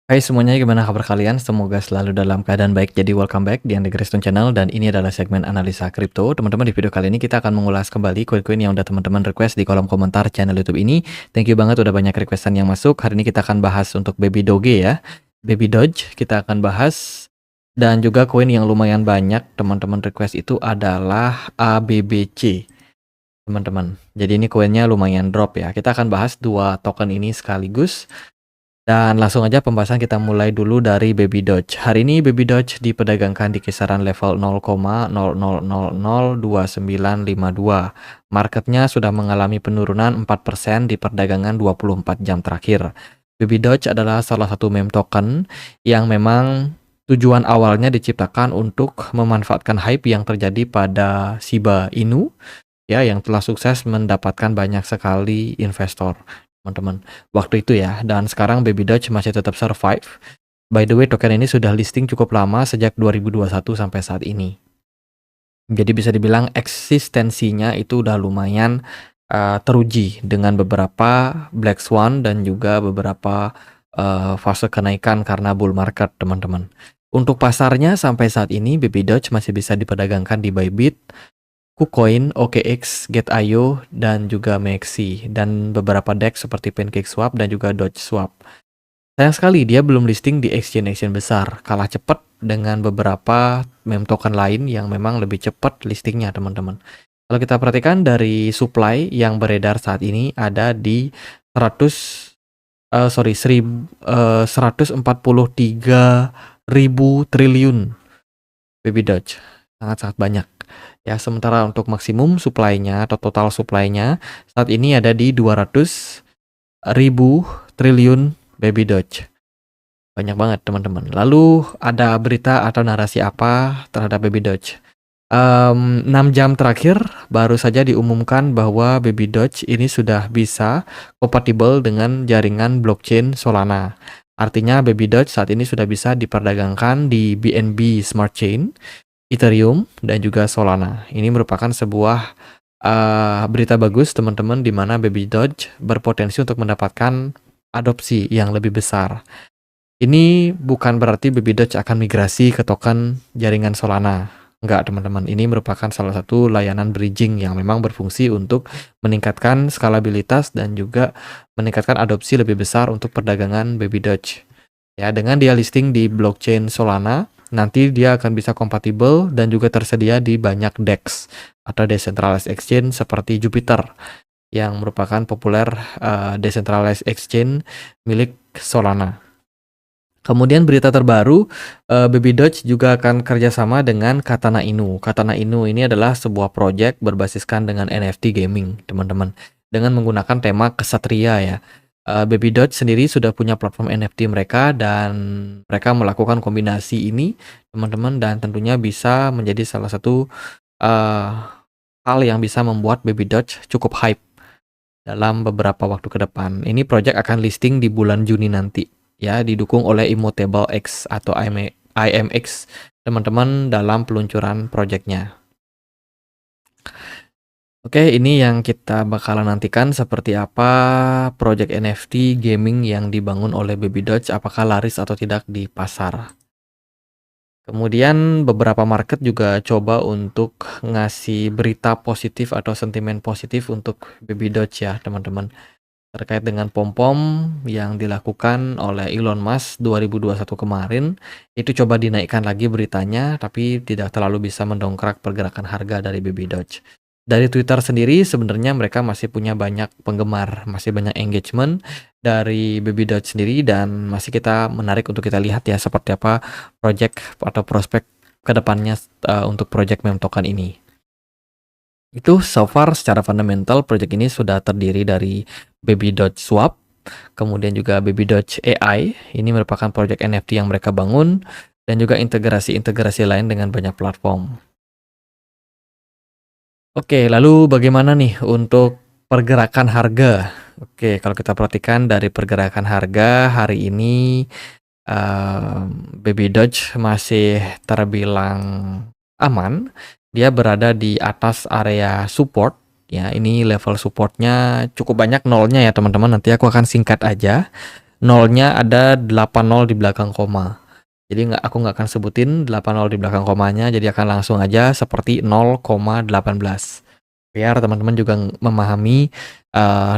Hai semuanya, gimana kabar kalian? Semoga selalu dalam keadaan baik. Jadi welcome back di Andre Kriston Channel dan ini adalah segmen analisa kripto. Teman-teman, di video kali ini kita akan mengulas kembali koin-koin yang udah teman-teman request di kolom komentar channel YouTube ini. Thank you banget udah banyak requestan yang masuk. Hari ini kita akan bahas untuk Baby Doge ya. Baby Doge kita akan bahas, dan juga koin yang lumayan banyak teman-teman request itu adalah ABBC. Teman-teman, jadi ini koinnya lumayan drop ya. Kita akan bahas dua token ini sekaligus. Dan langsung aja pembahasan kita mulai dulu dari Baby Doge. Hari ini Baby Doge diperdagangkan di kisaran level 0,00002952. Marketnya sudah mengalami penurunan 4% di perdagangan 24 jam terakhir. Baby Doge adalah salah satu meme token yang memang tujuan awalnya diciptakan untuk memanfaatkan hype yang terjadi pada Shiba Inu ya, yang telah sukses mendapatkan banyak sekali investor teman-teman waktu itu ya, dan sekarang Baby Doge masih tetap survive. By the way, token ini sudah listing cukup lama sejak 2021 sampai saat ini. Jadi bisa dibilang eksistensinya itu udah lumayan teruji dengan beberapa black swan dan juga beberapa fase kenaikan karena bull market teman-teman. Untuk pasarnya sampai saat ini Baby Doge masih bisa diperdagangkan di Bybit, KuCoin, OKX, Get.io, dan juga Maxi, dan beberapa DEX seperti PancakeSwap dan juga DodgeSwap. Sayang sekali dia belum listing di exchange-exchange besar, kalah cepat dengan beberapa meme token lain yang memang lebih cepat listingnya teman-teman. Kalau kita perhatikan dari supply yang beredar saat ini ada di 143.000 triliun Baby Doge, sangat-sangat banyak. Ya, sementara untuk maksimum supply-nya atau total supply-nya saat ini ada di 200.000 triliun Baby Doge. Banyak banget teman-teman. Lalu ada berita atau narasi apa terhadap Baby Doge? 6 jam terakhir baru saja diumumkan bahwa Baby Doge ini sudah bisa kompatibel dengan jaringan blockchain Solana. Artinya Baby Doge saat ini sudah bisa diperdagangkan di BNB Smart Chain, Ethereum, dan juga Solana. Ini merupakan sebuah berita bagus teman-teman, di mana Baby Doge berpotensi untuk mendapatkan adopsi yang lebih besar. Ini bukan berarti Baby Doge akan migrasi ke token jaringan Solana. Enggak teman-teman, ini merupakan salah satu layanan bridging yang memang berfungsi untuk meningkatkan skalabilitas dan juga meningkatkan adopsi lebih besar untuk perdagangan Baby Doge. Ya, dengan dia listing di blockchain Solana, nanti dia akan bisa kompatibel dan juga tersedia di banyak DEX atau decentralized exchange seperti Jupiter yang merupakan populer decentralized exchange milik Solana. Kemudian berita terbaru, Baby Doge juga akan kerjasama dengan Katana Inu. Katana Inu ini adalah sebuah project berbasiskan dengan NFT gaming teman-teman, dengan menggunakan tema kesatria ya. Baby Doge sendiri sudah punya platform NFT mereka dan mereka melakukan kombinasi ini teman-teman, dan tentunya bisa menjadi salah satu hal yang bisa membuat Baby Doge cukup hype dalam beberapa waktu ke depan. Ini project akan listing di bulan Juni nanti ya, didukung oleh Immutable X atau IMX teman-teman dalam peluncuran projectnya. Oke, ini yang kita bakalan nantikan seperti apa project NFT gaming yang dibangun oleh Baby Doge, apakah laris atau tidak di pasar. Kemudian beberapa market juga coba untuk ngasih berita positif atau sentimen positif untuk Baby Doge ya teman-teman, terkait dengan pom-pom yang dilakukan oleh Elon Musk 2021 kemarin. Itu coba dinaikkan lagi beritanya, tapi tidak terlalu bisa mendongkrak pergerakan harga dari Baby Doge. Dari Twitter sendiri sebenarnya mereka masih punya banyak penggemar, masih banyak engagement dari Baby Doge sendiri, dan masih kita menarik untuk kita lihat ya seperti apa project atau prospek kedepannya untuk project meme token ini. Itu so far secara fundamental project ini sudah terdiri dari Baby Doge Swap, kemudian juga Baby Doge AI, ini merupakan project NFT yang mereka bangun, dan juga integrasi-integrasi lain dengan banyak platform. Oke, lalu bagaimana nih untuk pergerakan harga? Oke, kalau kita perhatikan dari pergerakan harga hari ini, Baby Doge masih terbilang aman. Dia berada di atas area support. Ya, ini level supportnya cukup banyak nolnya ya teman-teman. Nanti aku akan singkat aja. nolnya ada 80 di belakang koma. Jadi aku nggak akan sebutin 80 di belakang komanya, jadi akan langsung aja seperti 0,18. Biar teman-teman juga memahami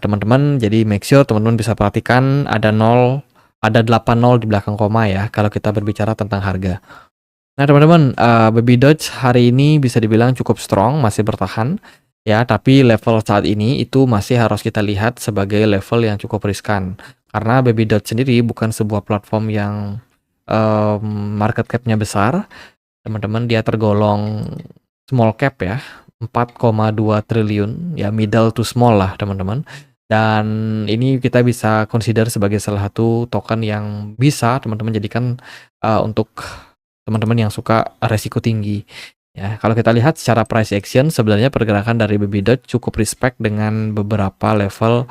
teman-teman, jadi make sure teman-teman bisa perhatikan ada 80 di belakang koma ya kalau kita berbicara tentang harga. Nah teman-teman, Baby Doge hari ini bisa dibilang cukup strong, masih bertahan ya, tapi level saat ini itu masih harus kita lihat sebagai level yang cukup riskan. Karena Baby Doge sendiri bukan sebuah platform yang market cap-nya besar. Teman-teman, dia tergolong small cap ya, 4,2 triliun ya, middle to small lah teman-teman. Dan ini kita bisa consider sebagai salah satu token yang bisa teman-teman jadikan untuk teman-teman yang suka resiko tinggi. Ya, kalau kita lihat secara price action sebenarnya pergerakan dari Baby Doge cukup respect dengan beberapa level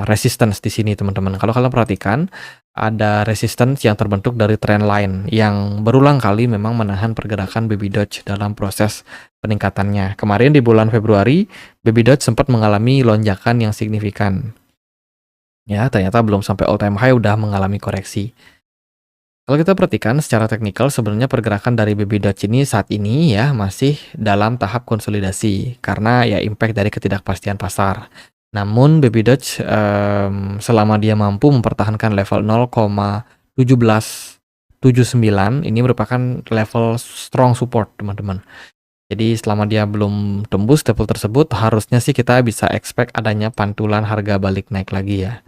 resistance di sini teman-teman. Kalau kalian perhatikan ada resistance yang terbentuk dari trend line yang berulang kali memang menahan pergerakan Baby Doge dalam proses peningkatannya. Kemarin di bulan Februari Baby Doge sempat mengalami lonjakan yang signifikan. Ya, ternyata belum sampai all time high udah mengalami koreksi. Kalau kita perhatikan secara teknikal sebenarnya pergerakan dari Baby Doge ini saat ini ya masih dalam tahap konsolidasi karena ya impact dari ketidakpastian pasar. Namun Baby Doge selama dia mampu mempertahankan level 0,1779 ini merupakan level strong support teman-teman. Jadi selama dia belum tembus level tersebut harusnya sih kita bisa expect adanya pantulan harga balik naik lagi ya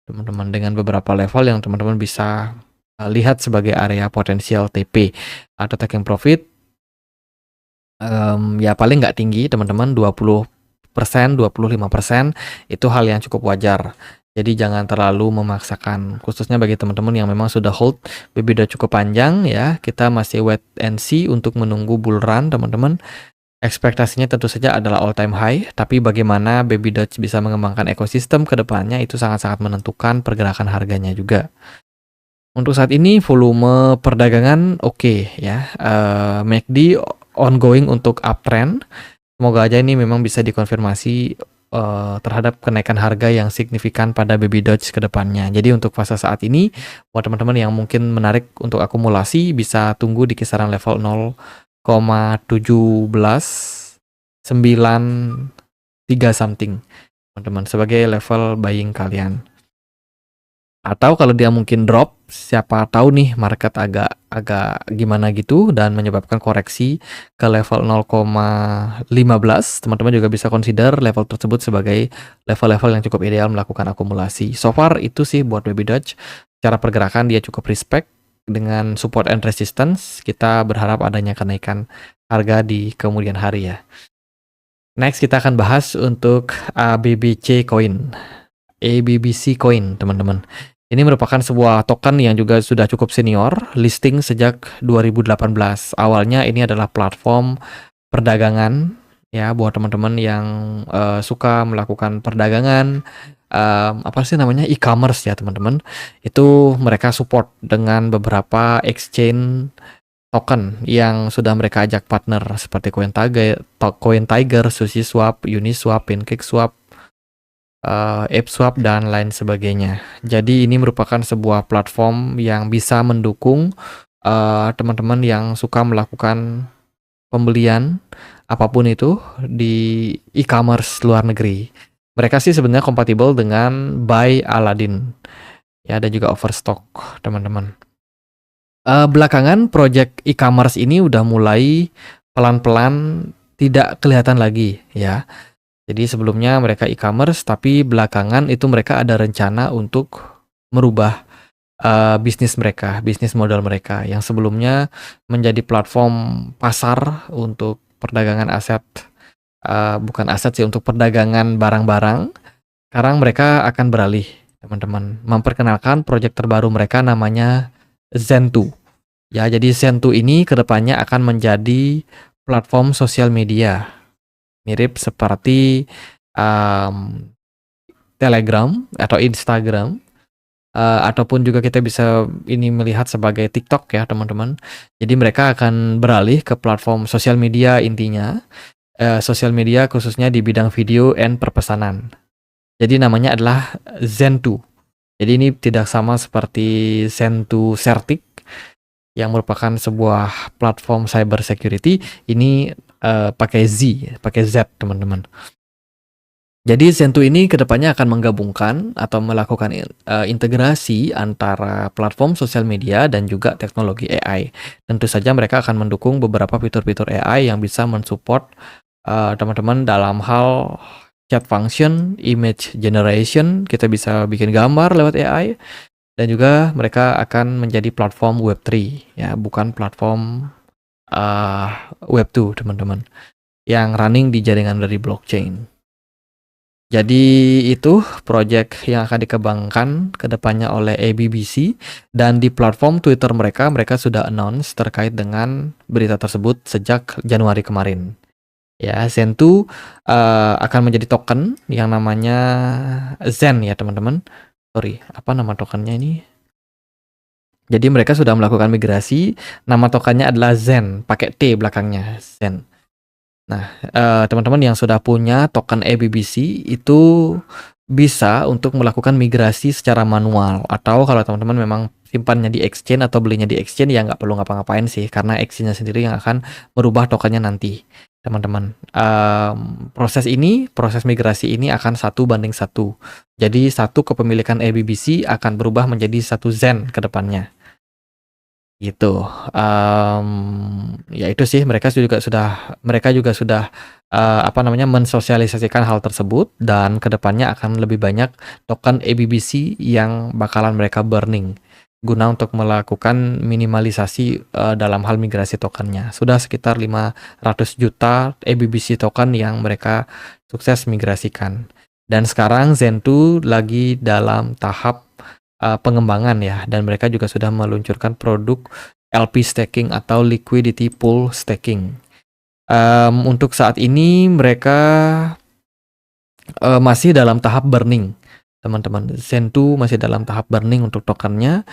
teman-teman, dengan beberapa level yang teman-teman bisa lihat sebagai area potensial TP atau taking profit. Ya paling nggak tinggi teman-teman, 20%, 25% itu hal yang cukup wajar. Jadi jangan terlalu memaksakan, khususnya bagi teman-teman yang memang sudah hold Baby Doge cukup panjang ya. Kita masih wait and see untuk menunggu bull run teman-teman. Ekspektasinya tentu saja adalah all time high, tapi bagaimana Baby Doge bisa mengembangkan ekosistem ke depannya itu sangat-sangat menentukan pergerakan harganya juga. Untuk saat ini volume perdagangan oke ya, MACD ongoing untuk uptrend. Semoga aja ini memang bisa dikonfirmasi terhadap kenaikan harga yang signifikan pada Baby Doge ke depannya. Jadi untuk fase saat ini, buat teman-teman yang mungkin menarik untuk akumulasi, bisa tunggu di kisaran level 0,17993 something, teman-teman, sebagai level buying kalian. Atau kalau dia mungkin drop, siapa tahu nih market agak gimana gitu dan menyebabkan koreksi ke level 0,15, teman-teman juga bisa consider level tersebut sebagai level-level yang cukup ideal melakukan akumulasi. So far itu sih buat Baby Doge. Cara pergerakan dia cukup respect dengan support and resistance. Kita berharap adanya kenaikan harga di kemudian hari ya. Next kita akan bahas untuk ABBC Coin. ABBC Coin, teman-teman. Ini merupakan sebuah token yang juga sudah cukup senior, listing sejak 2018. Awalnya ini adalah platform perdagangan ya buat teman-teman yang suka melakukan perdagangan, apa sih namanya, e-commerce ya teman-teman. Itu mereka support dengan beberapa exchange token yang sudah mereka ajak partner seperti CoinTiger, SushiSwap, Uniswap, PancakeSwap, ApeSwap dan lain sebagainya. Jadi ini merupakan sebuah platform yang bisa mendukung teman-teman yang suka melakukan pembelian apapun itu di e-commerce luar negeri. Mereka sih sebenarnya kompatibel dengan Buy Aladdin ya, dan juga Overstock teman-teman. Belakangan project e-commerce ini udah mulai pelan-pelan tidak kelihatan lagi ya. Jadi sebelumnya mereka e-commerce, tapi belakangan itu mereka ada rencana untuk merubah bisnis mereka, bisnis modal mereka yang sebelumnya menjadi platform pasar untuk perdagangan aset, bukan aset sih, untuk perdagangan barang-barang. Sekarang mereka akan beralih, teman-teman, memperkenalkan proyek terbaru mereka namanya Zen2. Ya, jadi Zen2 ini kedepannya akan menjadi platform sosial media. Mirip seperti Telegram atau Instagram, ataupun juga kita bisa ini melihat sebagai TikTok ya teman-teman. Jadi mereka akan beralih ke platform sosial media intinya, sosial media khususnya di bidang video and perpesanan. Jadi namanya adalah Zen2. Jadi ini tidak sama seperti Zen2 Certic yang merupakan sebuah platform cyber security. Ini pakai Z, teman-teman. Jadi Zen2 ini kedepannya akan menggabungkan atau melakukan integrasi antara platform sosial media dan juga teknologi AI. Tentu saja mereka akan mendukung beberapa fitur-fitur AI yang bisa mensupport teman-teman dalam hal chat function, image generation, kita bisa bikin gambar lewat AI, dan juga mereka akan menjadi platform Web3, ya, bukan platform Web2, teman-teman, yang running di jaringan dari blockchain. Jadi itu project yang akan dikembangkan ke depannya oleh ABBC, dan di platform Twitter mereka sudah announce terkait dengan berita tersebut sejak Januari kemarin. Ya, Zen2 akan menjadi token yang namanya Zen, ya teman-teman. Sorry, apa nama tokennya ini? Jadi mereka sudah melakukan migrasi, nama tokennya adalah Zen, pakai T belakangnya, Zen. Nah, teman-teman yang sudah punya token ABBC itu bisa untuk melakukan migrasi secara manual, atau kalau teman-teman memang simpannya di exchange atau belinya di exchange, ya nggak perlu ngapa-ngapain sih, karena exchange-nya sendiri yang akan merubah tokennya nanti, teman-teman. Proses migrasi ini akan 1:1. Jadi satu kepemilikan ABBC akan berubah menjadi satu Zen ke depannya. Gitu, ya itu sih, mereka juga sudah mensosialisasikan hal tersebut, dan kedepannya akan lebih banyak token ABBC yang bakalan mereka burning guna untuk melakukan minimalisasi dalam hal migrasi tokennya. Sudah sekitar 500 juta ABBC token yang mereka sukses migrasikan, dan sekarang Zen2 lagi dalam tahap pengembangan, ya, dan mereka juga sudah meluncurkan produk LP staking atau liquidity pool staking. Untuk saat ini mereka masih dalam tahap burning, teman-teman. Zen2 masih dalam tahap burning untuk tokennya.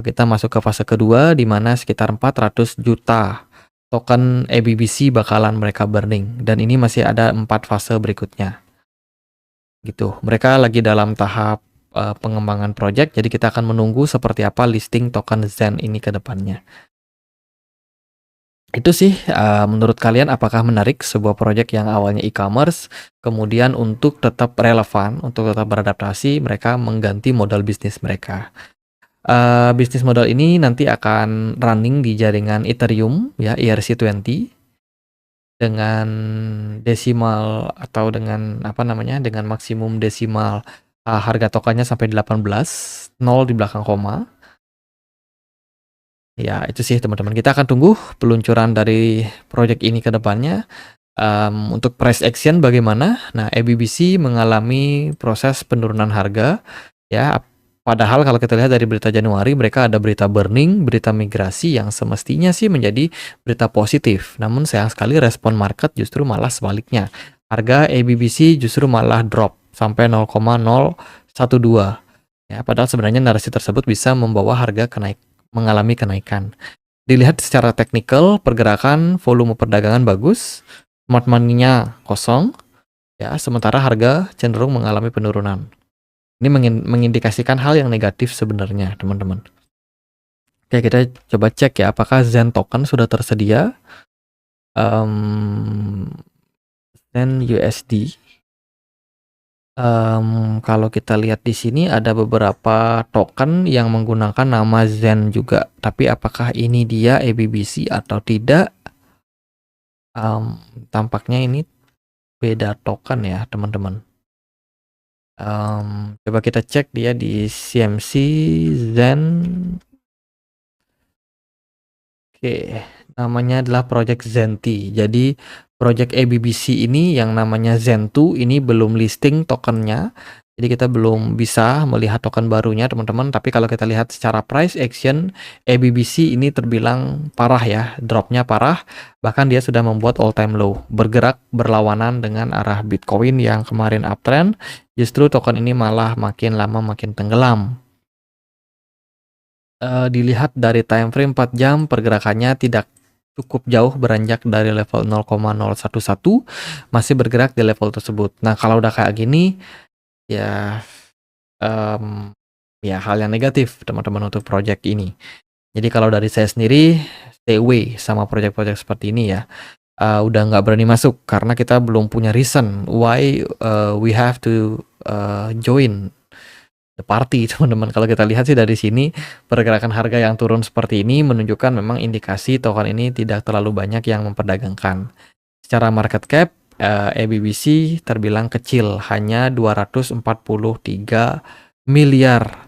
Kita masuk ke fase kedua, di mana sekitar 400 juta token ABBC bakalan mereka burning, dan ini masih ada 4 fase berikutnya. Gitu. Mereka lagi dalam tahap pengembangan project, jadi kita akan menunggu seperti apa listing token Zen ini ke depannya. Itu sih, menurut kalian apakah menarik sebuah project yang awalnya e-commerce, kemudian untuk tetap relevan, untuk tetap beradaptasi, mereka mengganti modal bisnis mereka. Bisnis modal ini nanti akan running di jaringan Ethereum, ya, ERC20, dengan desimal atau dengan dengan maksimum desimal harga tokennya sampai 18, 0 di belakang koma. Ya, itu sih teman-teman. Kita akan tunggu peluncuran dari project ini ke depannya. Untuk price action bagaimana? Nah, ABBC mengalami proses penurunan harga, ya. Padahal kalau kita lihat dari berita Januari, mereka ada berita burning, berita migrasi yang semestinya sih menjadi berita positif. Namun sayang sekali respon market justru malah sebaliknya. Harga ABBC justru malah drop sampai 0,012. Ya, padahal sebenarnya narasi tersebut bisa membawa harga mengalami kenaikan. Dilihat secara teknikal, pergerakan volume perdagangan bagus, smart money-nya kosong, ya, sementara harga cenderung mengalami penurunan. Ini mengindikasikan hal yang negatif sebenarnya, teman-teman. Oke, kita coba cek ya, apakah Zen token sudah tersedia. Zen USD. Kalau kita lihat di sini ada beberapa token yang menggunakan nama Zen juga, tapi apakah ini dia ABBC atau tidak? Tampaknya ini beda token ya, teman-teman. Coba kita cek dia di CMC Zen. Oke, namanya adalah Project Zenti. Jadi Project ABBC ini yang namanya Zen2 ini belum listing tokennya. Jadi kita belum bisa melihat token barunya, teman-teman. Tapi kalau kita lihat secara price action, ABBC ini terbilang parah ya, dropnya parah. Bahkan dia sudah membuat all time low, bergerak berlawanan dengan arah Bitcoin yang kemarin uptrend. Justru token ini malah makin lama makin tenggelam. Dilihat dari time frame 4 jam, pergerakannya tidak cukup jauh beranjak dari level 0,011, masih bergerak di level tersebut. Nah, kalau udah kayak gini, ya ya hal yang negatif teman-teman untuk project ini. Jadi kalau dari saya sendiri, stay away sama project-project seperti ini ya. Udah nggak berani masuk karena kita belum punya reason why we have to join the party, teman-teman. Kalau kita lihat sih dari sini, pergerakan harga yang turun seperti ini menunjukkan memang indikasi token ini tidak terlalu banyak yang memperdagangkan. Secara market cap, ABBC terbilang kecil, hanya 243 miliar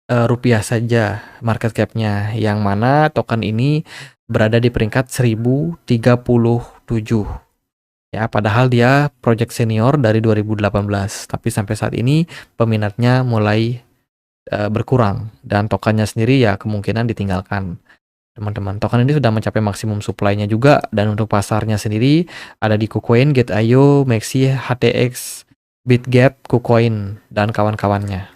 rupiah saja market cap-nya, yang mana token ini berada di peringkat 1037. Ya, padahal dia project senior dari 2018, tapi sampai saat ini peminatnya mulai berkurang dan tokennya sendiri ya kemungkinan ditinggalkan. Teman-teman, token ini sudah mencapai maksimum supply-nya juga, dan untuk pasarnya sendiri ada di KuCoin, Gate.io, Maxi, HTX, BitGet, KuCoin, dan kawan-kawannya.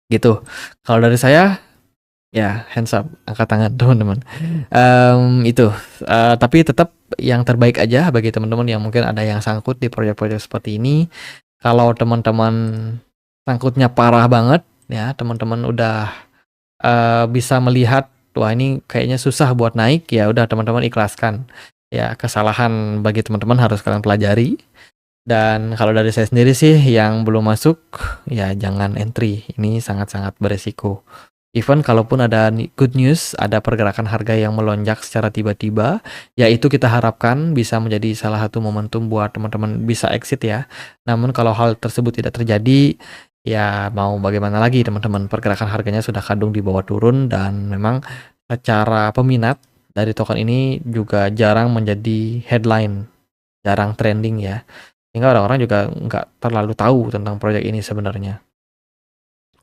Gitu. Kalau dari saya, ya hands up, angkat tangan teman-teman. Itu. Tapi tetap yang terbaik aja bagi teman-teman yang mungkin ada yang sangkut di proyek-proyek seperti ini. Kalau teman-teman sangkutnya parah banget, ya teman-teman udah bisa melihat, wah ini kayaknya susah buat naik, ya udah teman-teman ikhlaskan. Ya kesalahan bagi teman-teman harus kalian pelajari. Dan kalau dari saya sendiri sih yang belum masuk, ya jangan entry. Ini sangat-sangat beresiko. Even kalaupun ada good news, ada pergerakan harga yang melonjak secara tiba-tiba, ya itu kita harapkan bisa menjadi salah satu momentum buat teman-teman bisa exit ya. Namun kalau hal tersebut tidak terjadi, ya mau bagaimana lagi teman-teman, pergerakan harganya sudah kadung di bawah turun, dan memang secara peminat dari token ini juga jarang menjadi headline, jarang trending ya. Sehingga orang-orang juga nggak terlalu tahu tentang proyek ini sebenarnya.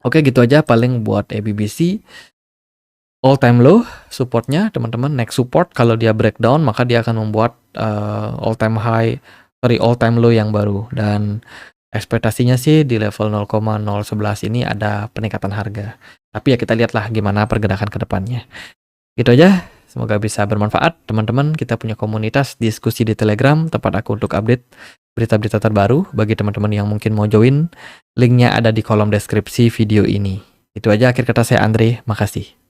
Oke, gitu aja paling buat ABBC. All time low supportnya teman-teman, next support kalau dia breakdown maka dia akan membuat all time low yang baru, dan ekspektasinya sih di level 0,011 ini ada peningkatan harga. Tapi ya kita lihatlah gimana pergerakan ke depannya. Gitu aja, semoga bisa bermanfaat teman-teman. Kita punya komunitas diskusi di Telegram, tempat aku untuk update berita-berita terbaru. Bagi teman-teman yang mungkin mau join, linknya ada di kolom deskripsi video ini. Itu aja akhir kata saya, Andre. Makasih.